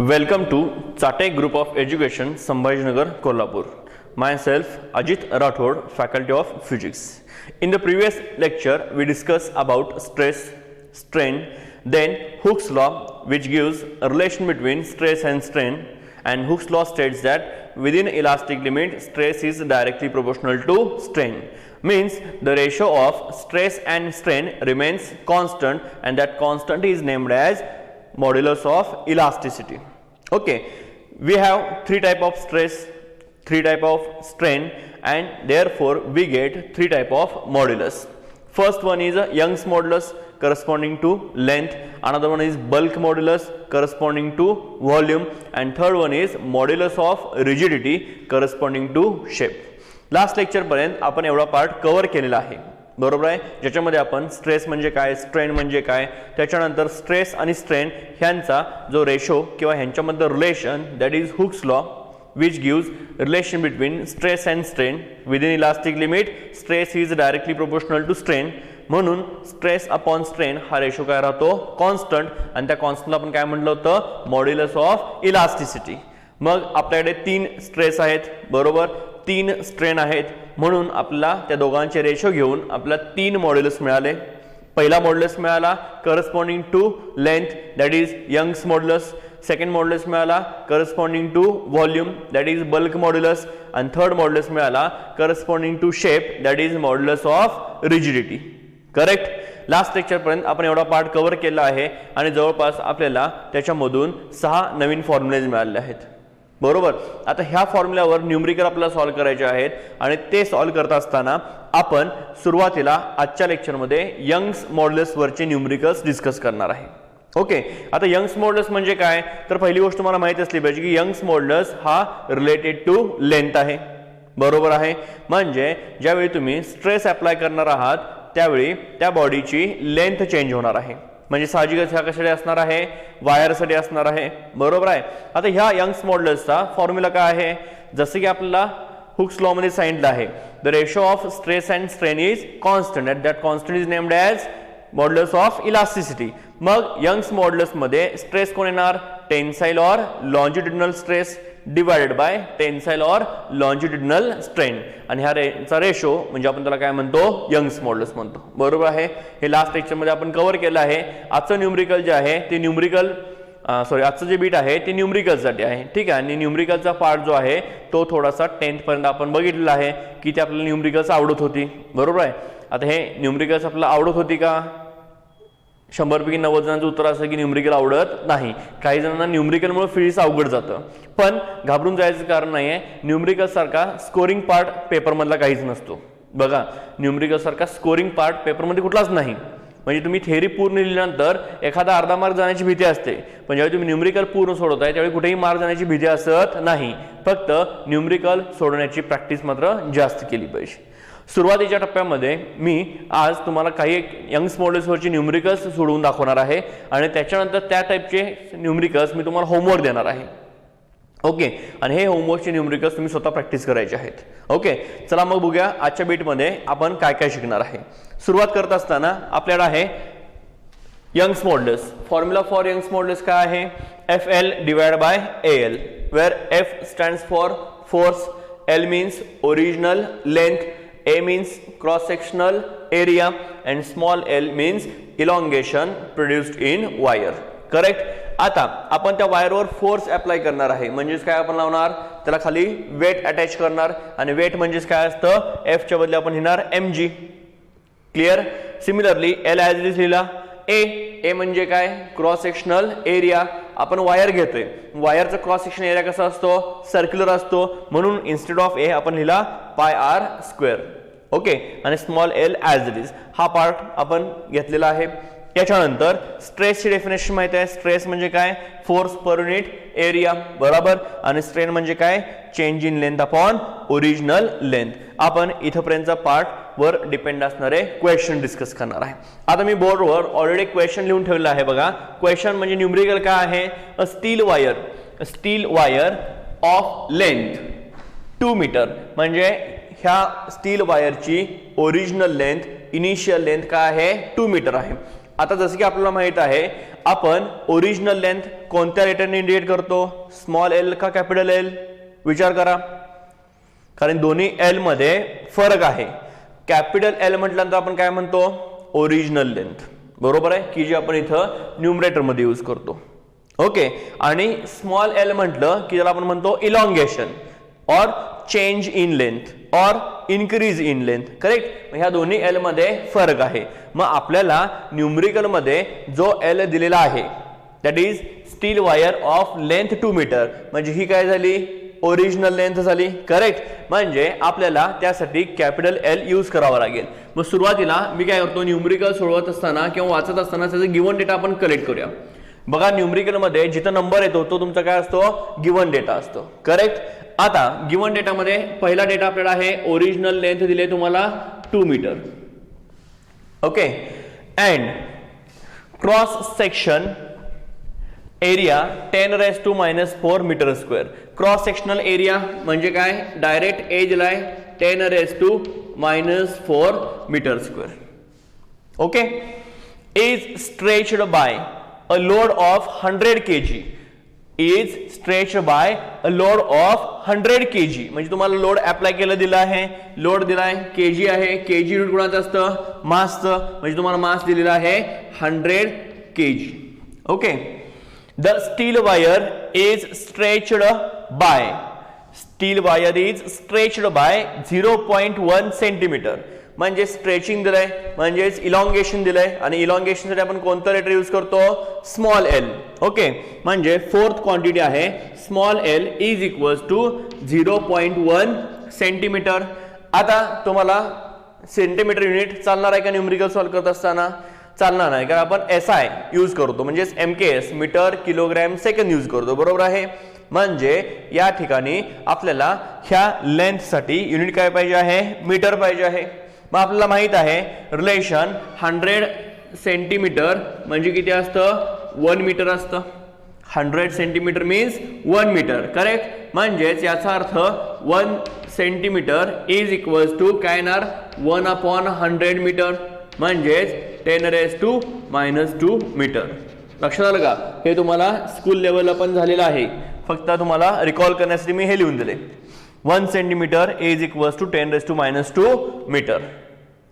Welcome to Chate Group of Education, Sambhajinagar, Kolhapur. Myself, Ajit Rathod, Faculty of Physics. In the previous lecture, we discussed about stress, strain, then Hooke's law, which gives a relation between stress and strain, and Hooke's law states that within elastic limit, stress is directly proportional to strain. Means the ratio of stress and strain remains constant, and that constant is named as modulus of elasticity. Okay, we have three type of stress, three type of strain, and therefore we get three type of modulus. First one is a Young's modulus corresponding to length, another one is bulk modulus corresponding to volume, and third one is modulus of rigidity corresponding to shape. Last lecture पर्यंत आपण एवढा part cover केलेला आहे, बरोबर आहे, ज्याच्यामध्ये आपण stress म्हणजे काय, स्ट्रेन म्हणजे काय, त्याच्यानंतर स्ट्रेस आणि स्ट्रेन ह्यांचा जो रेशो किंवा ह्यांच्यामध्ये relation, that is Hooke's law, which gives relation between stress and strain. Within elastic limit, stress is directly proportional to strain. म्हणून स्ट्रेस अपॉन स्ट्रेन हा रेशो काय राहतो, कॉन्स्टंट, आणि त्या कॉन्स्टंटला आपण काय म्हटलं होतं, मॉड्युलस ऑफ इलास्टिसिटी. मग आपल्याकडे तीन स्ट्रेस आहेत, बरोबर, तीन स्ट्रेन आहेत, म्हणून आपल्याला त्या दोघांचे रेशो घेऊन आपल्याला तीन मॉड्युलस मिळाले. पहिला मॉड्युलस मिळाला corresponding to length, that is Young's modulus. Second modulus मिळाला corresponding to volume, that is bulk modulus, आणि थर्ड मॉड्युलस मिळाला corresponding to shape, that is modulus of rigidity. Correct. Last lecture पर्यंत आपण एवढा part cover केला आहे, आणि जवळपास आपल्याला त्याच्यामधून 6 नवीन फॉर्म्युलेज मिळाले आहेत, बरोबर. आता ह्या फॉर्म्युल्यावर न्यूमरिकल आपल्याला सॉल्व्ह करायचे आहेत, आणि ते सॉल्व्ह करत असताना आपण सुरुवातीला आजच्या लेक्चरमध्ये यंग्स मॉड्युलस वरचे न्यूमरिकल्स डिस्कस करणार आहे. ओके, आता यंग्स मॉड्युलस म्हणजे काय, तर पहिली गोष्ट तुम्हाला माहिती असली पाहिजे की यंग्स मॉड्युलस हा रिलेटेड टू लेंथ आहे, बरोबर आहे. म्हणजे ज्यावेळी तुम्ही स्ट्रेस अप्लाय करणार आहात त्यावेळी त्या बॉडीची लेंथ चेंज होणार आहे. म्हणजे साहजिकच ह्या कशासाठी असणार आहे, वायरसाठी असणार आहे, बरोबर आहे. आता ह्या यंग्स मॉड्युलसचा फॉर्म्युला काय आहे, जसं की आपल्याला हुक्स लॉ मध्ये सांगितलं आहे, the ratio of stress and strain is constant, and that constant is named as modulus of elasticity. मग यंग्स मॉड्युलस मध्ये स्ट्रेस कोण येणार, टेन्साइल और longitudinal stress divided bye tensile और लॉन्जिट्युडिनल स्ट्रेन, आणि ह्याचा रेशो म्हणजे आपण त्याला काय म्हणतो, यंग्स मॉड्युलस म्हणतो, बरोबर आहे. हे लास्ट लेक्चर मध्ये आपण कव्हर केलं आहे. आजचं न्यूमरिकल जे आहे ते आजचं जे बीट आहे ते न्यूमरिकलसाठी आहे, ठीक आहे. आणि न्यूमरिकलचा पार्ट जो आहे तो थोडासा 10th पर्यंत आपण बघितलेला आहे की ते आपल्याला न्यूमरिकल्स आवडत होती, बरोबर आहे. आता हे न्यूमरिकल्स आपल्याला आवडत होती का, 100 पैकी 90 जणांचं उत्तर असं की न्यूमरिकल आवडत नाही. काही जणांना न्यूमरिकलमुळे फिजिक्स अवघड जातं, पण घाबरून जायचं कारण नाहीये. न्यूमरिकल सारखा स्कोरिंग पार्ट पेपरमधला काहीच नसतो, बघा. न्यूमरिकल सारखा स्कोरिंग पार्ट पेपरमध्ये कुठलाच नाही. म्हणजे तुम्ही थेअरी पूर्ण लिहिल्यानंतर एखादा अर्धा मार्क जाण्याची भीती असते, पण ज्यावेळी तुम्ही न्यूमरिकल पूर्ण सोडवताय त्यावेळी कुठेही मार्क जाण्याची भीती असत नाही. फक्त न्यूमरिकल सोडवण्याची प्रॅक्टिस मात्र जास्त केली पाहिजे. सुरुवातीच्या टप्प्यामध्ये मी आज तुम्हाला काही यंग्स मॉड्युलसवरची न्यूमरिकल्स सोडवून दाखवणार आहे, आणि त्याच्यानंतर त्या टाईपचे न्यूमरिकल्स मी तुम्हाला होमवर्क देणार आहे. ओके, आणि हे होमवर्कचे न्यूमरिकल्स तुम्ही स्वतः प्रॅक्टिस करायचे आहेत. ओके, चला मग बघूया आजच्या बीटमध्ये आपण काय काय शिकणार आहे. सुरुवात करत असताना आपल्याला आहे Young's modulus. Formula for Young's modulus काय आहे, FL divide by AL, where F stands for force, L means original length, A means cross sectional area, and small l means elongation produced in wire. Correct. आता आपण त्या वायरवर force apply करणार आहे, म्हणजेच काय आपण लावणार, त्याला खाली वेट अटॅच करणार, आणि वेट म्हणजेच काय असतं, F च्या बदले आपण लिहिणार mg. Clear. Similarly L as it is लिहिला. A म्हणजे काय, क्रॉस सेक्शनल एरिया. आपण वायर घेतोय, वायरचा क्रॉस सेक्शन एरिया कसा असतो, सर्क्युलर असतो, म्हणून इन्स्टेड ऑफ A आपण लिहिला πr². ओके, आणि small l as it is हा पार्ट आपण घेतलेला आहे. याच्यानंतर स्ट्रेसची डेफिनेशन माहिती आहे. स्ट्रेस म्हणजे काय, फोर्स पर युनिट एरिया, बरोबर, आणि स्ट्रेन म्हणजे काय, change in length upon original length. आपण इथपर्यंतचा पार्ट वर डिपेंड असणारे क्वेश्चन डिस्कस करणार आहे. आता मी बोर्डवर ऑलरेडी क्वेश्चन लिहून ठेवलं आहे, बघा. क्वेश्चन म्हणजे न्यूमरिकल काय आहे, a steel wire of length 2 metre, म्हणजे ह्या स्टील वायरची ओरिजिनल लेंथ, इनिशियल लेंथ काय आहे, 2 मीटर आहे. आता जसं की आपल्याला माहित आहे आपण ओरिजिनल लेंथ कोणत्या लेटरने इंडिकेट करतो, स्मॉल एल का कॅपिटल एल? विचार करा, कारण दोन्ही एल मध्ये फरक आहे. कॅपिटल एल म्हटल्यानंतर आपण काय म्हणतो, ओरिजिनल लेंथ, बरोबर आहे, की जी आपण इथं न्यूमरेटर मध्ये यूज करतो. ओके, आणि स्मॉल एल म्हटलं की त्याला आपण म्हणतो इलॉंगेशन और चेंज इन लेंथ और इनक्रीज इन लेंथ. करेक्ट. ह्या दोन्ही एल मध्ये फरक आहे. मग आपल्याला न्यूमरिकल मध्ये जो एल दिलेला आहे that is steel wire of length 2 metre, म्हणजे ही काय झाली, ओरिजिनल लेंथ झाली. करेक्ट. म्हणजे आपल्याला त्यासाठी कॅपिटल एल यूज करावा लागेल. मग सुरुवातीला मी काय करतो, न्यूमरिकल सोडवत असताना किंवा वाचत असताना त्याचा गिवन डेटा आपण कलेक्ट करूया. बघा, न्यूमरिकल मध्ये जिथं नंबर येतो तो तुमचा काय असतो, गिवन डेटा असतो. करेक्ट. आता गिवन डेटा मध्ये पहिला डेटा आपल्याला आहे, ओरिजिनल लेंथ दिले तुम्हाला 2 metre. Okay, and cross section area 10⁻⁻⁴ metre square. Cross sectional area म्हणजे काय, direct as lie 10⁻⁻⁴ metre square. Okay, is stretched by a load of 100 kg, is stretched by a load of 100 kg. म्हणजे तुम्हाला load apply केलं दिलं आहे, load दिलाय KG आहे, KG unit कोणाचं असतं, मासचं, म्हणजे तुम्हाला मास दिलेला आहे 100 kg. Okay, the steel wire is stretched by, steel wire is stretched by 0.1 centimetre. म्हणजे स्ट्रेचिंग दिलंय, म्हणजेच इलॉंगेशन दिलंय, आणि इलॉंगेशन साठी आपण कोणतं लेटर यूज करतो, स्मॉल एल. ओके, म्हणजे फोर्थ क्वांटिटी आहे small L is equals to 0.1 centimetre. आता तुम्हाला सेंटीमीटर युनिट चालणार आहे का न्यूमरिकल सॉल्व्ह करत असताना? चालणार नाही, कारण आपण SI यूज करतो, म्हणजे MKS metre kilogram second use करतो. बरोबर आहे. म्हणजे या ठिकाणी आपल्याला ह्या लेंथ साठी युनिट काय पाहिजे आहे, मीटर पाहिजे आहे. मग आपल्याला माहित आहे रिलेशन 100 सेंटीमीटर म्हणजे किती असतं, 1 मीटर असतं. 100 सेंटीमीटर मीन्स 1 मीटर. करेक्ट. म्हणजेच याचा अर्थ 1 सेंटीमीटर इज इक्वल्स टू काय येणार, 1/100 मीटर, म्हणजेच 10⁻⁻² मीटर. लक्षात आलं का? हे तुम्हाला स्कूल लेवलला पण झालेलं आहे, फक्त तुम्हाला रिकॉल करण्यासाठी मी हे लिहून दिले. 1 centimetre is equals to 10⁻²2 metre.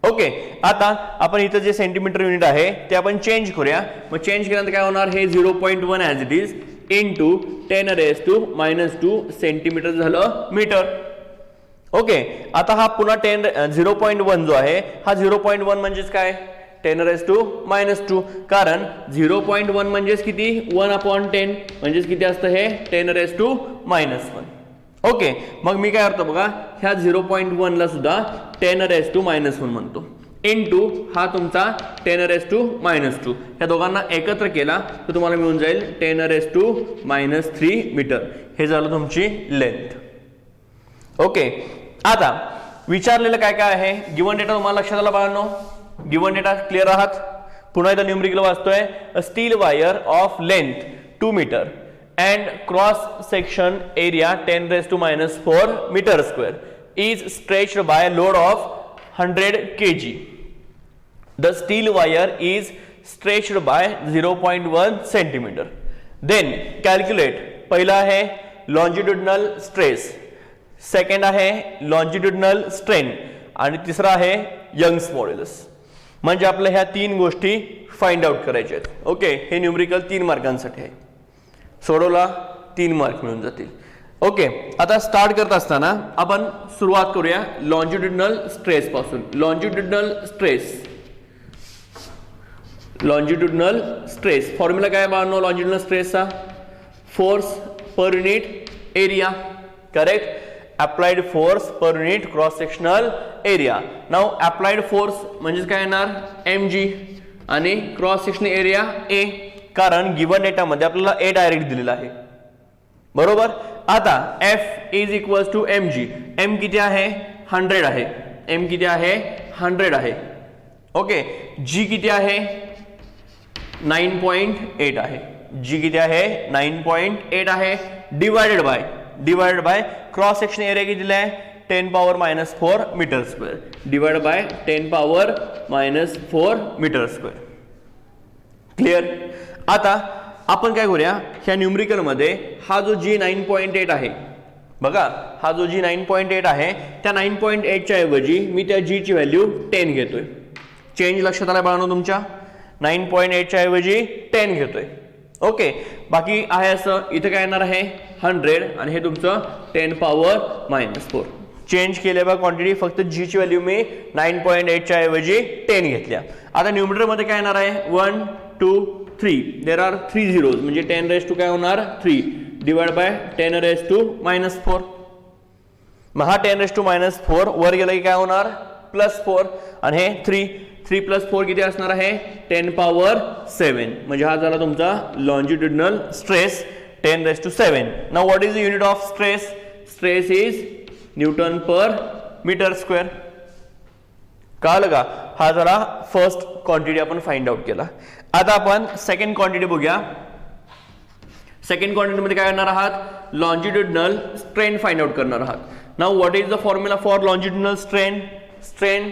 Okay, आता आपण इथं जे सेंटीमीटर युनिट आहे ते आपण चेंज करूया. मग चेंज केल्यानंतर काय होणार, हे 0.1 as it is into 10⁻²2 centimetre झालं मीटर. ओके, आता हा पुन्हा 0.1 जो आहे हा 0.1 म्हणजेच काय, 10⁻², कारण 0.1 म्हणजेच किती, 1/10, म्हणजेच किती असतं हे 10⁻⁻1. ओके, मग मी काय करतो बघा, ह्या 0.1 ला सुद्धा 10⁻⁻1 म्हणतो, इंटू हा तुमचा 10⁻², ह्या दोघांना एकत्र केला तर तुम्हाला मिळून जाईल 10⁻³ मीटर. हे झालं तुमची लेंथ. ओके, आता विचारलेलं काय काय आहे, गिवन डेटा तुम्हाला लक्षात आला बाळांनो, गिवन डेटा क्लिअर आहात? पुन्हा एकदा न्यूमरिकल वाचतोय, a steel wire of length 2 metre and cross section area 10⁻⁴ meter square is stretched by a load of 100 kg. The steel wire is stretched by 0.1 centimeter. Then calculate, पहिला आहे longitudinal stress, second आहे longitudinal strain, आणि तिसरा आहे Young's modulus. म्हणजे आपल्या ह्या 3 गोष्टी फाइंड आउट करायच्या आहेत. ओके, हे न्यूमरिकल 3 मार्कांसाठी आहे. सोडवला 3 मार्क मिळून जातील. ओके, आता स्टार्ट करत असताना आपण सुरुवात करूया लॉन्जिट्युडिनल स्ट्रेस पासून. लॉन्जिट्युडिनल स्ट्रेस फॉर्म्युला काय बाळांनो, लॉन्जिट्युडिनल स्ट्रेसचा force per unit area. Correct. Applied force per unit cross sectional area. Now applied force म्हणजे काय येणार, mg, आणि क्रॉस सेक्शनल एरिया a, कारण गिवन डेटा मध्ये आपल्याला a डायरेक्ट दिलेला आहे. बरोबर. आता F is equals to mg. m किती आहे, 100 आहे. m किती आहे, 100 आहे. ओके, g किती आहे, 9.8 आहे. g किती आहे, 9.8 आहे. Divided by cross section area किती दिलाय, 10⁻⁻⁴ metre square. Divide by 10⁻⁻⁴ metre square. Clear. आता आपण काय करूया, ह्या न्यूमरिकल मध्ये हा जो जी 9.8 आहे बघा, हा जो जी 9.8 आहे त्या 9.8 च्या ऐवजी मी त्या जी ची व्हॅल्यू 10 घेतोय. चेंज लक्षात आला बाळांनो तुमच्या, 9.8 च्या ऐवजी 10 घेतोय. ओके, बाकी आहे असं इथं काय येणार आहे 100 आणि हे तुमचं 10 पॉवर -4. चेंज केले बघा क्वांटिटी, फक्त जी ची व्हॅल्यू मी 9.8 च्या ऐवजी 10 घेतल्या. आता न्यूमरेटर मध्ये काय येणार आहे 1 2 3, देर आर 3 zeros म्हणजे 10 raised to काय होणार 3 डिवाइड बाय 10 raised to -4. मग हा 10 raised to -4 वर गेला की काय होणार +4 आणि हे 3 प्लस 4 किती असणार आहे 10 पॉवर 7. म्हणजे हा झाला तुमचा longitudinal stress 10 raised to 7. Now what is the unit of stress? Stress is newton per metre square. कळलं का? हा झाला फर्स्ट क्वांटिटी आपण फाइंड आउट केला. आता आपण सेकंड क्वांटिटी बघूया. सेकंड क्वांटिटी मध्ये काय करणार आहात लॉन्जिट्युडिनल स्ट्रेन फाइंड आउट करणार आहात. Now what is the formula for longitudinal strain? Strain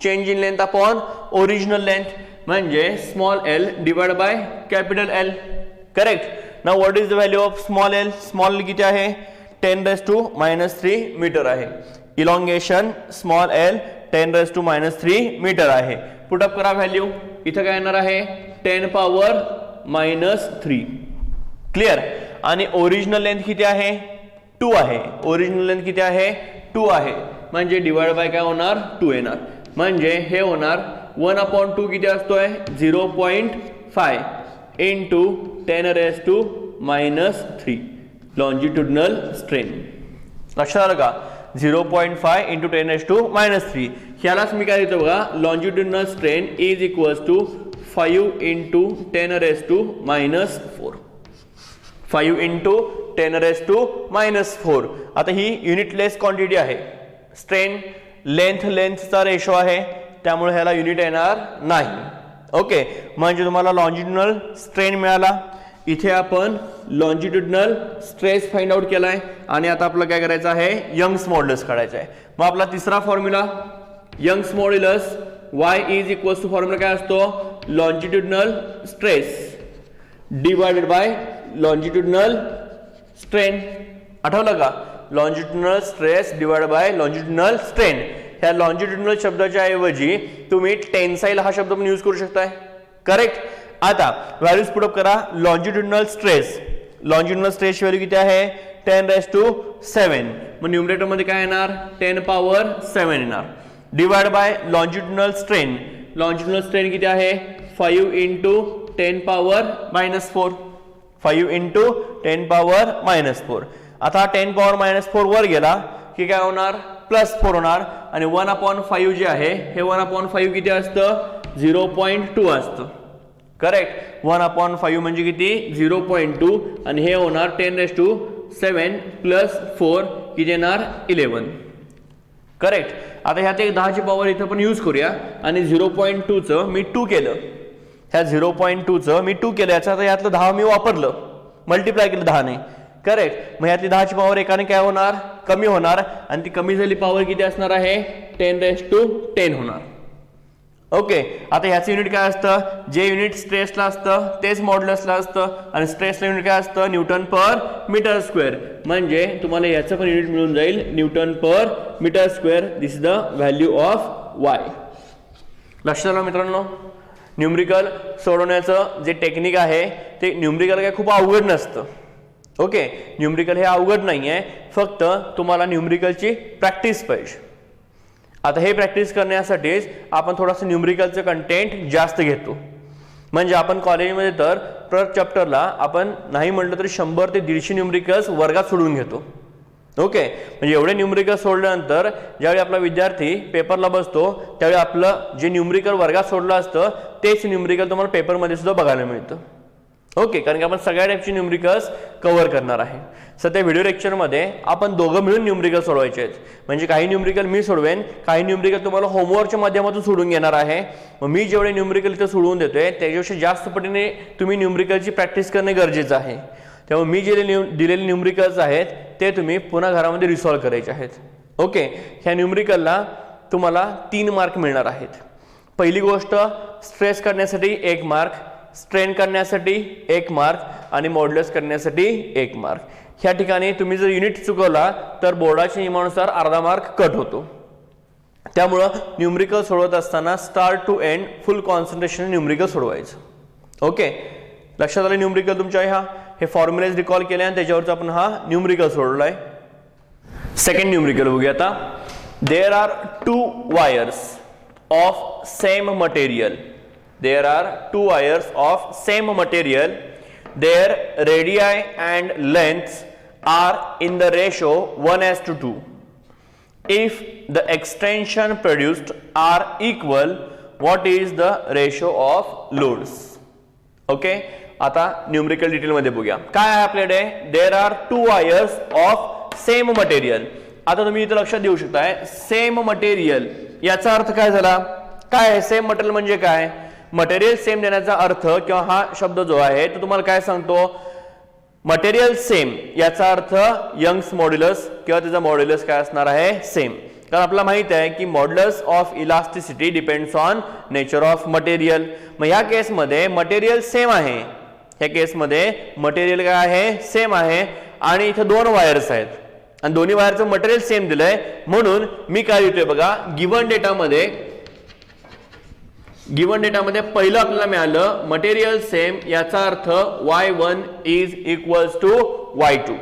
change in length upon original length म्हणजे small L divide by capital L. Correct. Now what is the value of small L? Small किती आहे 10 raised to -3 metre आहे. Elongation small L 10 raised to -3 metre आहे. Put up करा value. इथं काय येणार आहे 10 पॉवर -3. क्लिअर. आणि ओरिजिनल लेंथ किती आहे 2 आहे. ओरिजिनल लेंथ किती आहे 2 आहे म्हणजे डिवाइड बाय काय होणार 2 येणार. म्हणजे हे होणार 1/2 किती असतोय 0.5 into 10 raised to -3 longitudinal strain. लक्षात आलं का? 0.5 इंटू 10 raised to -3. ह्यालाच मी काय देतो बघा longitudinal strain is equals to 5 into 10 raised to -4. 5 into 10 raised to -4. आता ही युनिटलेस क्वांटिटी आहे. स्ट्रेन लेंथचा रेशो आहे त्यामुळे ह्याला युनिट येणार नाही. ओके, म्हणजे तुम्हाला लॉन्जिट्युडिनल स्ट्रेन मिळाला. इथे आपण लॉन्जिट्युडिनल स्ट्रेस फाइंड आउट केलाय आणि आता आपलं काय करायचं आहे यंग्स मॉड्युलस काढायचं आहे. मग आपला तिसरा formula Young's modulus y is equals to formula काय असतो longitudinal stress divided by longitudinal strain. आठवलं का? Longitudinal stress divide by longitudinal strain. ह्या लॉन्जिट्युडिनल शब्दाच्या ऐवजी तुम्ही टेन्साइल हा शब्द पण यूज करू शकताय. करेक्ट. आता व्हॅल्यूज पुटअप करा. Longitudinal stress, longitudinal stress value किती आहे 10 raised to 7. मग न्यूमरेटर मध्ये काय येणार 10 पॉवर 7 येणार. Divide by longitudinal strain. Longitudinal strain किती आहे 5 इंटू 10 पॉवर -4. 5 into 10 power -4. आता 10 पॉवर -4 वर गेला की काय होणार +4 होणार आणि 1/5 जे आहे हे 1/5 किती असतं 0.2 असतं. करेक्ट. 1/5 म्हणजे किती 0.2 आणि हे होणार 10 raised to 7 + 4 किती येणार 11. करेक्ट. आता ह्यात एक 10 ची पॉवर इथं पण यूज करूया आणि 0.2 चं मी 2 केलं. ह्या 0.2 चं मी 2 केलं याचा आता यातलं 10 मी वापरलं मल्टिप्लाय केलं 10 ने. करेक्ट. मग यातली 10 ची पॉवर एकाने काय होणार कमी होणार आणि ती कमी झालेली पॉवर किती असणार आहे 10 raised to 10 होणार. ओके. आता ह्याचं युनिट काय असतं जे युनिट स्ट्रेसला असतं तेच मॉड्युलसला असतं आणि स्ट्रेसला युनिट काय असतं न्यूटन पर मीटर स्क्वेअर. म्हणजे तुम्हाला याचं पण युनिट मिळून जाईल newton per metre square. This is the value of y. लक्षात आलं मित्रांनो? न्यूमरिकल सोडवण्याचं जे टेक्निक आहे ते न्यूमरिकल काय खूप अवघड नसतं. ओके, न्यूमरिकल हे अवघड नाही आहे, फक्त तुम्हाला न्यूमरिकलची प्रॅक्टिस पाहिजे. आता हे प्रॅक्टिस करण्यासाठीच आपण थोडंसं न्यूमरिकलचं कंटेंट जास्त घेतो. म्हणजे आपण कॉलेजमध्ये तर प्रत्येक चॅप्टरला आपण नाही म्हटलं तरी 100 ते 150 न्यूमरिकल्स वर्गात सोडवून घेतो. ओके, म्हणजे एवढे न्यूमरिकल सोडल्यानंतर ज्यावेळी आपला विद्यार्थी पेपरला बसतो त्यावेळी आपलं जे न्यूमरिकल वर्गात सोडलं असतं तेच न्यूमरिकल तुम्हाला पेपरमध्ये सुद्धा बघायला मिळतं. ओके, कारण की आपण सगळ्या टाईपचे न्यूमरिकल्स कव्हर करणार आहे. सध्या व्हिडिओ लेक्चरमध्ये आपण दोघं मिळून न्यूमरिकल सोडवायचे आहेत. म्हणजे काही न्यूमरिकल मी सोडवेन, काही न्यूमरिकल तुम्हाला होमवर्कच्या माध्यमातून सोडून घेणार आहे. मग मी जेवढे न्यूमरिकल इथं सोडवून देतोय त्याच्यापेक्षा जास्त पटीने तुम्ही न्यूमरिकलची प्रॅक्टिस करणे गरजेचं आहे. त्यामुळे मी जे दिलेले न्यूमरिकल्स आहेत ते तुम्ही पुन्हा घरामध्ये रिसॉल्व करायचे आहेत. ओके, ह्या न्यूमरिकलला तुम्हाला 3 मार्क मिळणार आहेत. पहिली गोष्ट स्ट्रेस करण्यासाठी 1 मार्क, स्ट्रेन करण्यासाठी 1 मार्क आणि मॉड्युलस करण्यासाठी 1 मार्क. ह्या ठिकाणी तुम्ही जर युनिट चुकवला तर बोर्डाच्या नियमानुसार अर्धा मार्क कट होतो. त्यामुळे न्यूमरिकल सोडवत असताना start to end full concentration numerical सोडवायचं. ओके, लक्षात आलं न्यूमरिकल तुमच्या हे फॉर्म्युलेज रिकॉल केले आणि त्याच्यावरचा आपण हा न्यूमरिकल सोडवलाय. सेकंड न्यूमरिकल बघूया आता. There are 2 wires of same material. There are 2 wires of same material. Their radii and lengths are in the ratio 1:2. If the extension produced are equal, what is the ratio of loads? Okay, आता numerical detail मध्ये बघूया. काय आहे आपल्याकडे? There are 2 wires of same material. आता तुम्ही इथे लक्षात देऊ शकताय सेम मटेरियल याचा अर्थ काय झाला? काय आहे सेम मटेरियल म्हणजे काय? मटेरियल सेम देण्याचा अर्थ किंवा हा शब्द जो आहे तो तुम्हाला काय सांगतो? मटेरियल सेम याचा अर्थ यंग्स मॉड्युलस किंवा त्याचा मॉड्युलस काय असणार आहे? सेम. कारण आपल्याला माहित आहे की modulus of elasticity depends on nature of material. मग ह्या केसमध्ये मटेरियल सेम आहे. ह्या केसमध्ये मटेरियल काय आहे? सेम आहे आणि इथे 2 वायर्स आहेत आणि दोन्ही वायरचं मटेरियल सेम दिलंय. म्हणून मी काय लिहितोय बघा, गिव्हन डेटामध्ये पहिलं आपल्याला मिळालं मटेरियल सेम याचा अर्थ y1 is equals to y2.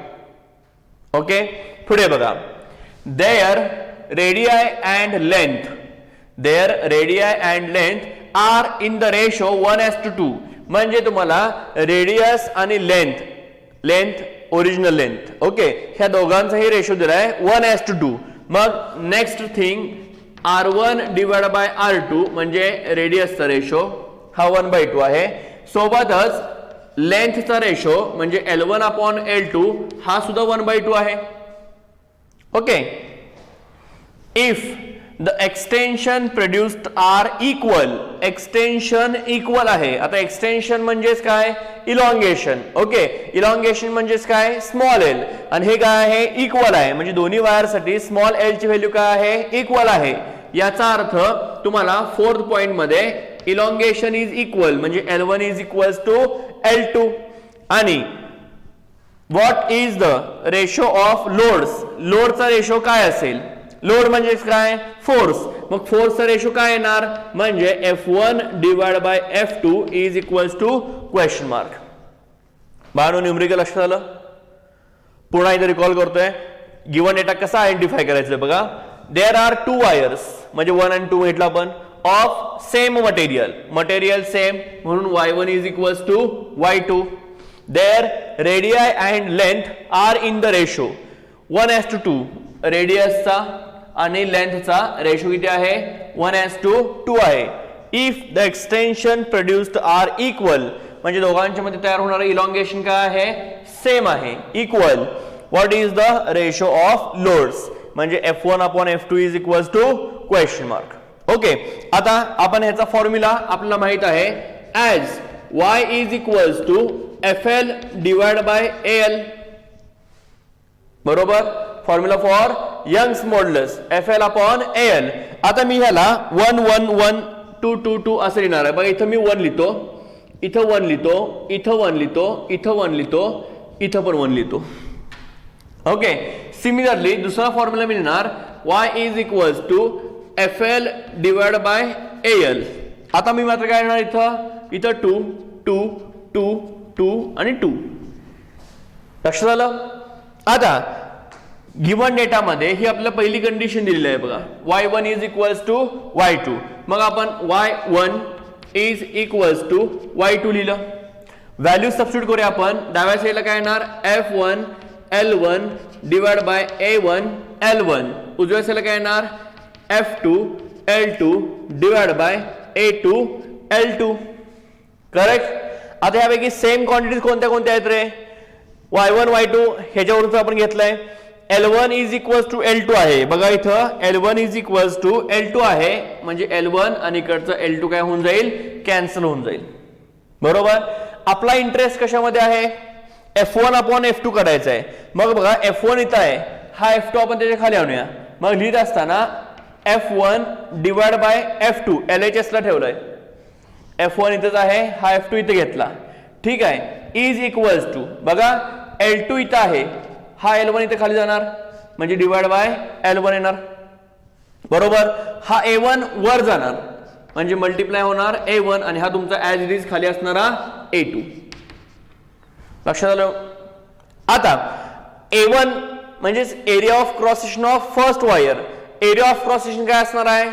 Okay, पुढे बघा. There radii and length are in the ratio 1:2. म्हणजे तुम्हाला रेडियस आणि लेंथ ओरिजिनल लेंथ ओके ह्या दोघांचाही रेशो दिलाय 1:2. मग next thing R1 divide by R2 म्हणजे रेडियसचा रेशो हा 1/2 आहे. सोबतच लेंथचा रेशो म्हणजे L1 अपॉन L2 हा सुद्धा 1/2 आहे. Okay, if the extension produced are equal. Extension equal आहे. आता एक्सटेंशन म्हणजेच काय? इलॉंगेशन. ओके, इलॉंगेशन म्हणजेच काय? Small L. आणि हे काय आहे? इक्वल आहे. म्हणजे दोन्ही वायरसाठी स्मॉल एल ची व्हॅल्यू काय आहे? इक्वल आहे. याचा अर्थ तुम्हाला 4th पॉइंट मध्ये इलॉंगेशन इज इक्वल म्हणजे L1 is equals to L2. आणि what is the ratio of loads. लोडचा रेशो काय असेल? लोड म्हणजे काय? फोर्स. मग फोर्सचा रेशो काय येणार? म्हणजे F1 divide by F2 is equals to question mark. बाळांनो न्यूमरिकल लक्षात आलं? पुन्हा इथे रिकॉल करतोय. गिव्हन डेटा कसा आयडेंटिफाय करायचा बघा. देयर आर 2 वायर्स म्हणजे 1 आणि 2 म्हटलं आपण ऑफ सेम मटेरियल सेम म्हणून y1 is equals to y2. Their radii and length are in the ratio 1:2. रेडियसचा आणि लेंथचा रेशो किती आहे? 1:2 आहे. If the extension produced are equal म्हणजे दोघांच्या मध्ये तयार होणारे इलॉंगेशन काय आहे? सेम आहे, equal. What is the ratio of loads म्हणजे F1 upon F2 is equals to question mark. Okay, आता आपण ह्याचा फॉर्म्युला आपल्याला माहित आहे as y is equals to FL divide by AL. बरोबर, formula for Young's modulus FL upon AL. आता मी ह्याला 1 1 1 2 2 2 असं लिहिणार आहे. बघा इथं मी 1 लिहितो, इथं 1 लिहितो, इथं 1 लिहितो, इथं 1 लिहितो, इथं पण 1 लिहितो. ओके, सिमिलरली दुसरा फॉर्म्युला मी लिहिणार y is equals to FL divide by AL. आता मी मात्र काय लिहिणार इथं 2 2 2 2 आणि 2. लक्षात आलं? आता गिव्हन डेटामध्ये ही आपल्याला पहिली कंडिशन दिलेली आहे बघा. y1 is equals to y2. मग आपण y1 is equals to y2 लिहिलं. व्हॅल्यू सबस्टिट्यूट करूया आपण. डाव्या साईडला काय येणार? F1 L1 divide bye A1 L1. उजव्या साईडला काय येणार? F2 L2 divide bye A2 L2. Correct. आता यापैकी सेम क्वांटिटीज कोणत्या कोणत्या आहेत रे? y1 y2 ह्याच्यावरून आपण घेतलंय. L1 is equals to L2 आहे. बघा इथं L1 is equals to L2 आहे म्हणजे L1 आणि इकडचं L2 काय होऊन जाईल? कॅन्सल होऊन जाईल. बरोबर. आपला इंटरेस्ट कशामध्ये आहे? F1 अपॉन F2 करायचा आहे. मग बघा F1 इथं आहे, हा F2 आपण त्याच्या खाली आणूया. मग लिहित असताना F1 divide by F2 LHS ला ठेवलंय. F1 इथेच आहे, हा F2 इथे घेतला, ठीक आहे, इज इक्वल्स टू बघा L2 इथं आहे, हा L1 इथे खाली जाणार म्हणजे डिवाइड बाय L1 येणार, बरोबर. हा A1 वर जाणार म्हणजे मल्टिप्लाय होणार A1 आणि हा तुमचा ऍज इट इज खाली असणारा A2. लक्षात आलं. आता A1 म्हणजे area of cross section of first wire, area of cross section काय असणार आहे,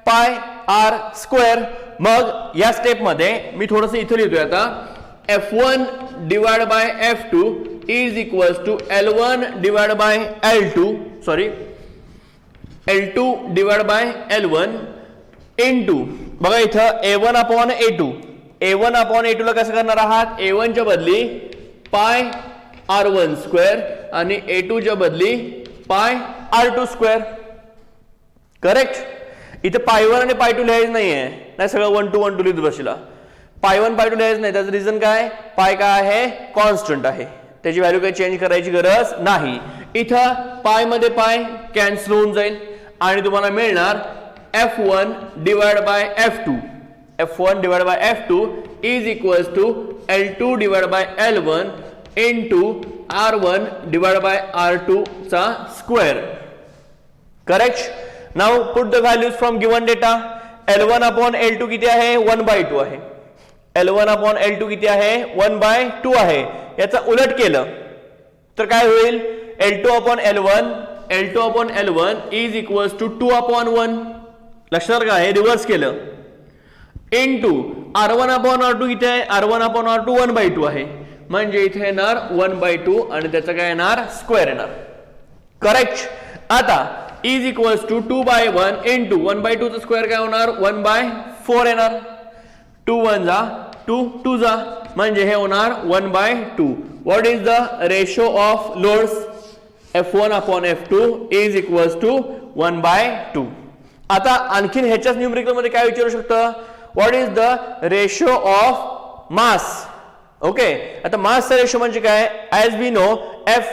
पाय आर स्क्वेअर. मग या स्टेप मध्ये मी थोडस इथे लिहितोय आता, F1 divide by F2 is equals to L1 divide by L2 sorry L2 divide by L1 इनटू बघा इथं A1 upon A2, A1 upon A2 ला कसं करणार आहात, A1 च्या बदली पाय R1 स्क्वेअर आणि A2 च्या बदली पाय R2 स्क्वेअर. करेक्ट. इथे पाय1 आणि पाय2 लिहायचं नाहीये, नाही सगळं 1 to 1 लिहित बसला. पाय1 पाय2 लिहायचं नाही, त्याचं रिझन काय, पाय काय आहे, कॉन्स्टंट आहे, त्याची व्हॅल्यू काही चेंज करायची गरज नाही. इथं पाय मध्ये पाय कॅन्सल होऊन जाईल आणि तुम्हाला मिळणार F1 divide by F2, F1 divide by F2 is equals to L2 divide by L1 into R1 divide by R2 चा square. Correct. Now put the values from given data. L1 upon L2 किती आहे, 1/2 आहे. L1 upon L2 किती आहे, 1/2 आहे. याचा उलट केलं तर काय होईल, L2 upon L1, L2 upon L1 is equals to 2 upon 1. लक्षात का, हे रिव्हर्स केलं इनटू R1 अपॉन R2 किती आहे, R1 अपॉन R2 1/2 आहे म्हणजे इथे येणार 1/2 आणि त्याचं काय येणार, स्क्वेअर येणार. करेक्ट. आता इज इक्वल्स टू 2/1 इनटू 1/2 चा स्क्वेअर काय होणार, 1/4 येणार. 2 1 जा 2 2 जा म्हणजे हे होणार 1/2. What is the ratio of loads, F1 upon F2 is equals to 1/2. आता आणखीन ह्याच्याच न्यूमेरिकल मध्ये काय विचारू शकतं, what is the ratio of mass. Okay, आता मासचा रेशो म्हणजे काय, as we know F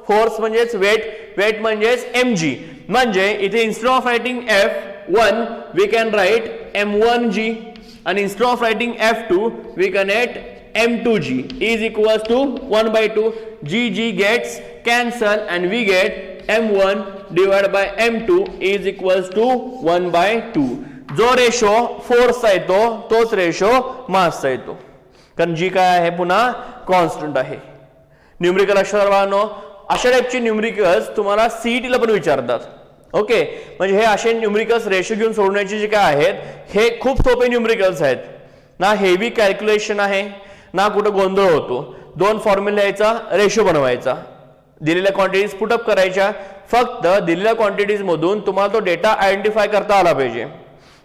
force म्हणजेच वेट, वेट म्हणजेच mg, म्हणजे इथे instead of writing F1 we can write m1g आणि instead of writing F2 we can write m2g is equals to 1/2. g gets cancel and we get m1 divided by m2 is equals to 1/2. जो ratio फोर्सचा येतो तोच ratio मासचा येतो, कारण जी काय आहे पुन्हा constant आहे. न्यूमेरिकल अक्षरांनो अशा टाइपचे न्यूमेरिकल्स तुम्हाला सीईटीला पण विचारतात. ओके, म्हणजे हे असे न्यूमेरिकल्स रेशो घेऊन सोडण्याचे जे काय आहेत हे खूप सोपे न्यूमेरिकल्स आहेत ना, हेवी कॅल्क्युलेशन आहे ना, कुठं गोंधळ होतो. 2 फॉर्म्युला यायचा, रेशो बनवायचा, दिलेल्या क्वांटिटीज पुटअप करायच्या, फक्त दिलेल्या क्वांटिटीज मधून तुम्हाला तो डेटा आयडेंटिफाय करता आला पाहिजे.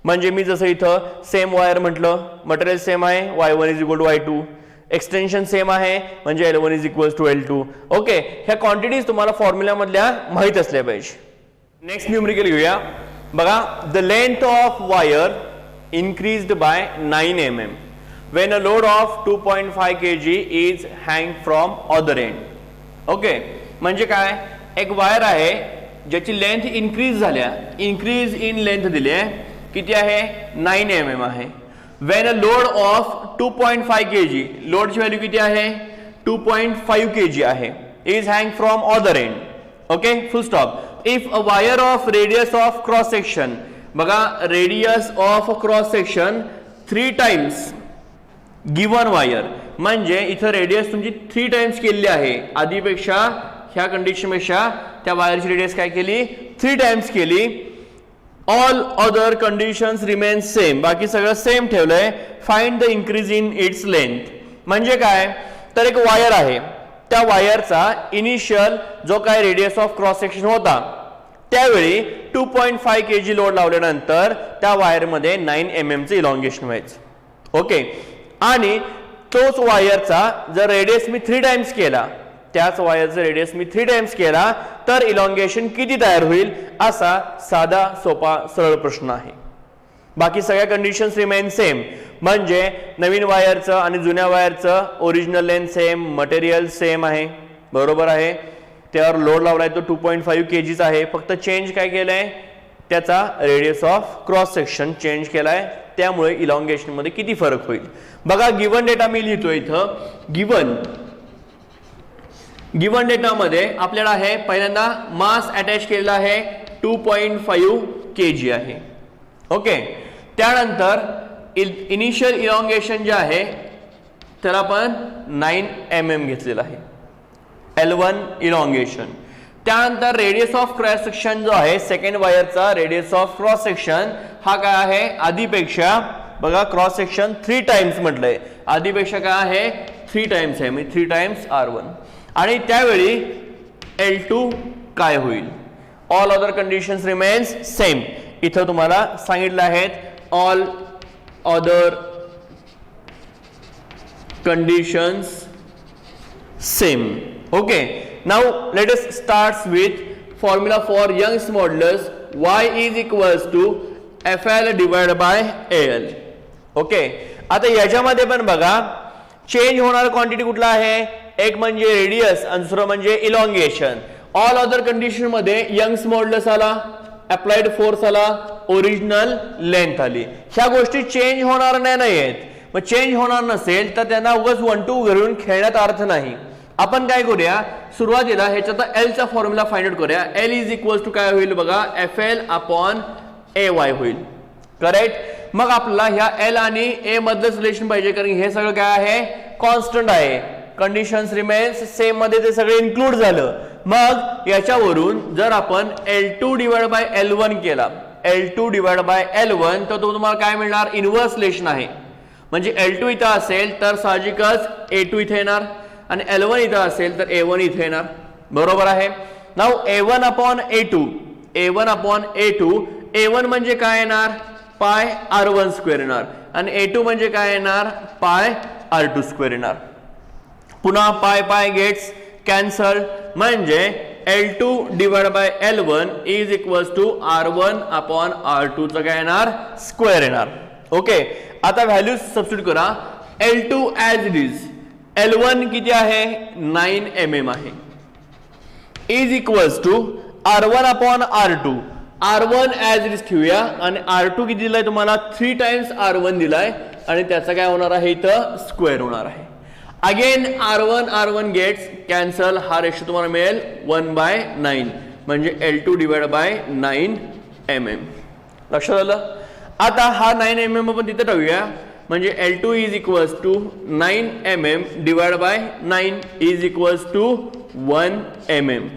म्हणजे मी जसं इथं सेम वायर म्हटलं, मटेरियल सेम आहे, y1 is equal to y2, extension same आहे म्हणजे L1 is equal to L2. Okay, ह्या क्वांटिटीज तुम्हाला फॉर्म्युला मधल्या माहित असल्या पाहिजे. नेक्स्ट न्यूमेरिकल घेऊया. बघा, the length of wire increased by 9 mm when a load of 2.5 kg is hang from other end. Okay, म्हणजे काय, एक वायर आहे ज्याची लेंथ इन्क्रीज झाल्या, इन्क्रीज इन लेंथ दिली आहे, किती आहे, 9 mm आहे. when a load of 2.5 kg, लोडची व्हॅल्यू किती आहे, 2.5 kg आहे, is hang from other end. Okay, full stop. if a wire of radius of cross section, बघा radius of cross section 3 times given wire, म्हणजे इथं radius तुमची 3 times केलेली आहे, आधीपेक्षा ह्या कंडिशनपेक्षा त्या वायरची रेडियस काय केली, 3 times केली. All other conditions remain same, बाकी सगळं सेम ठेवलंय. Find the increase in its length, म्हणजे काय, तर एक वायर आहे, त्या वायरचा इनिशियल जो काय रेडियस ऑफ क्रॉस सेक्शन होता त्यावेळी 2.5 kg लोड लावल्यानंतर त्या वायरमध्ये 9 mm चे इलॉंगेशन व्हायचं. ओके, आणि तोच वायरचा जर रेडियस मी 3 times केला, त्याच वायरचा रेडियस मी 3 times केला तर इलॉंगेशन किती तयार होईल, असा साधा सोपा सरळ प्रश्न आहे. बाकी सगळ्या कंडिशन्स रिमेन सेम, म्हणजे नवीन वायरचं आणि जुन्या वायरचं original length same, material same आहे, बरोबर आहे. त्यावर लोड लावलाय तो 2.5 kg आहे, फक्त चेंज काय केलंय, त्याचा radius of cross section change केलाय, त्यामुळे इलॉंगेशन मध्ये किती फरक होईल बघा. गिवन डेटा मी लिहितोय इथं. गिवन डेटा मध्ये आपल्याला आहे पहिल्यांदा मास अटॅच केलेला आहे 2.5 kg आहे. ओके, त्यानंतर इनिशियल इलॉंगेशन जे आहे त्याला आपण 9 mm घेतलेला आहे, L1 इलॉंगेशन. त्यानंतर रेडियस ऑफ क्रॉस सेक्शन जो आहे सेकंड वायरचा रेडियस ऑफ क्रॉस सेक्शन हा काय आहे आधीपेक्षा बघा, क्रॉस सेक्शन 3 टाइम्स म्हटलंय, आधीपेक्षा काय आहे 3 टाइम्स आहे, म्हणजे 3 टाइम्स R1. आणि त्यावेळी L2 काय होईल. All other conditions remains same. इथं तुम्हाला सांगितलं आहेत all other conditions same. Okay, now let us start with formula for Young's modulus y is equals to FL divided by AL. ओके, आता याच्यामध्ये पण बघा चेंज होणारा क्वांटिटी कुठला आहे, एक म्हणजे रेडियस आणि दुसरं म्हणजे इलॉंगेशन. ऑल अदर कंडिशन मध्ये यंग्स मॉड्युलस आला, अप्लाइड फोर्स आला, ओरिजिनल लेंथ आली. ह्या गोष्टी चेंज होणार नाहीत. मग चेंज होणार नसेल तर त्यांना उगाच 1-2 घरून खेळण्यात अर्थ नाही. आपण काय करूया, सुरुवातीला ह्याच्यात L चा फॉर्म्युला फाइंड आउट करूया. L इज इक्वल्स टू काय होईल बघा, FL अपॉन AY होईल. करेक्ट. मग आपल्याला ह्या L आणि A मधलं रिलेशन पाहिजे, कारण हे सगळं काय आहे कॉन्स्टंट आहे. कंडिशन्स रिमेन्स सेम मध्ये ते सगळे इन्क्लूड झालं. मग याच्यावरून जर आपण L2 डिवाइड बाय L1 केला, L2 डिवाइड बाय L1, तर तो तुम्हाला काय मिळणार, इनव्हर्स रिलेशन आहे. म्हणजे L2 इथं असेल तर साहजिकच A2 इथे येणार आणि L1 इथं असेल तर A1 इथे येणार. बरोबर आहे. Now A1 upon A2, A1 upon A2, A1 म्हणजे काय येणार पाय R1 स्क्वेअर येणार आणि A2 म्हणजे काय येणार पाय R2 स्क्वेअर येणार. पुन्हा पाय पाय गेट्स कॅन्सल, म्हणजे L2 divide by L1 is equals to R1 upon R2 चा काय येणार स्क्वेअर येणार. ओके, आता व्हॅल्यूज सबस्टिट्यूट करा. L2 as it is, L1 किती आहे 9 mm आहे, is equals to R1 upon R2. R1 as it is ठेवूया आणि R2 किती दिलाय तुम्हाला 3 टाइम्स R1 दिलाय आणि त्याचा काय होणार आहे इथं स्क्वेअर होणार आहे. अगेन R1 गेट्स कॅन्सल, हा रेशो तुम्हाला मिळेल 1/9 म्हणजे L2 डिवाइड बाय 9 mm. लक्षात आलं. आता हा 9 mm आपण तिथे ठेवूया, म्हणजे L2 is equals to 9 mm divide by 9 is equals to 1 mm.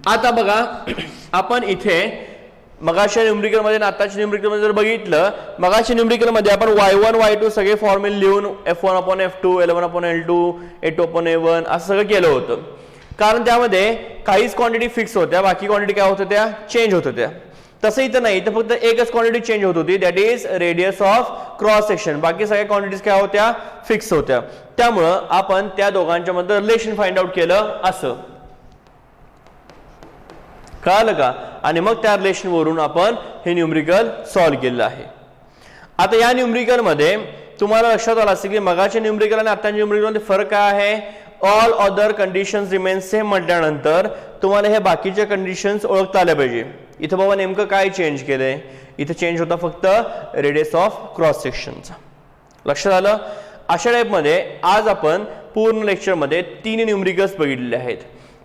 आता बघा आपण इथे मगाच्या न्यूमरिकल मध्ये आणि आताच्या न्यूमरिकल मध्ये जर बघितलं, मगाच्या न्यूमरिकल मध्ये आपण y1 y2 सगळे फॉर्म्युले लिहून F1 upon F2, L1 upon L2, A2 upon A1 असं सगळं केलं होतं. कारण त्यामध्ये काहीच क्वांटिटी फिक्स होत्या, बाकी क्वांटिटी काय होत होत्या चेंज होत होत्या. तसं इथं नाही, तर फक्त एकच क्वांटिटी चेंज होत होती, that is radius of cross section. बाकी सगळ्या क्वांटिटीज काय होत्या फिक्स होत्या. त्यामुळं आपण त्या दोघांच्या मध्ये रिलेशन फाइंड आउट केलं असं. कळालं का. आणि मग त्या रिलेशन वरून आपण हे न्यूमरिकल सॉल्व्ह केलेलं आहे. आता या न्यूमरिकल मध्ये तुम्हाला लक्षात आलं असेल की मगाच्या न्यूमरिकल आणि आताच्या न्यूमरिकल मध्ये फरक काय आहे. All other conditions remain same म्हटल्यानंतर तुम्हाला हे बाकीच्या कंडिशन्स ओळखता आल्या पाहिजे. इथं बाबा नेमकं काय चेंज केलंय, इथं चेंज होता फक्त रेडियस ऑफ क्रॉस सेक्शनचा. लक्षात आलं. अशा टाइप मध्ये आज आपण पूर्ण लेक्चर मध्ये 3 न्यूमरिकल्स बघितलेले आहेत.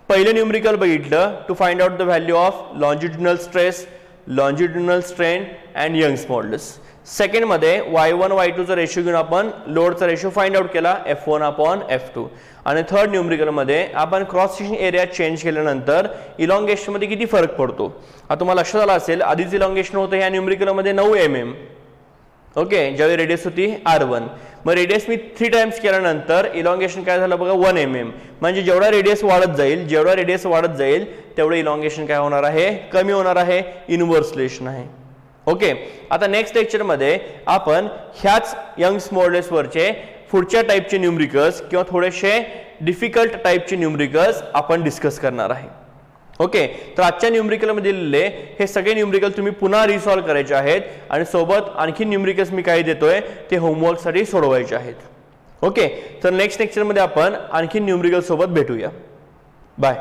पहिले न्यूमरिकल बघितलं to find out the value of longitudinal stress, longitudinal strain and Young's modulus. Second मध्ये y1 y2 चा रेशो घेऊन आपण लोडचा रेशो फाइंड आउट केला F1 अपॉन F2. आणि थर्ड न्यूमरिकल मध्ये आपण क्रॉस सेक्शन एरिया चेंज केल्यानंतर इलॉंगेशन मध्ये किती फरक पडतो. आता तुम्हाला लक्षात आलं असेल आधीच इलॉंगेशन होतं ह्या न्यूमरिकल मध्ये 9 mm. ओके, ज्यावेळी रेडियस होती R1, मग रेडियस मी 3 टाइम्स केल्यानंतर इलॉंगेशन काय झालं बघा 1 mm. म्हणजे जेवढा रेडियस वाढत जाईल तेवढं इलॉंगेशन काय होणार आहे कमी होणार आहे, इनव्हर्स रिलेशन आहे. ओके, आता नेक्स्ट लेक्चर मध्ये आपण ह्याच यंग्स मॉड्युलस वरचे पुढच्या टाइपचे न्यूमरिकल्स किंवा थोडेसे डिफिकल्ट टाइपचे न्यूमरिकल्स आपण डिस्कस करणार आहे. ओके, तर आजच्या न्यूमरिकल मध्ये दिलेले हे सगळे न्यूमरिकल तुम्ही पुन्हा रिसॉल्व्ह करायचे आहेत आणि सोबत आणखी न्यूमरिकल्स मी काही देतोय ते होमवर्क साठी सोडवायचे आहेत. ओके, तर नेक्स्ट लेक्चर मध्ये आपण आणखी न्यूमरिकल सोबत भेटूया. बाय.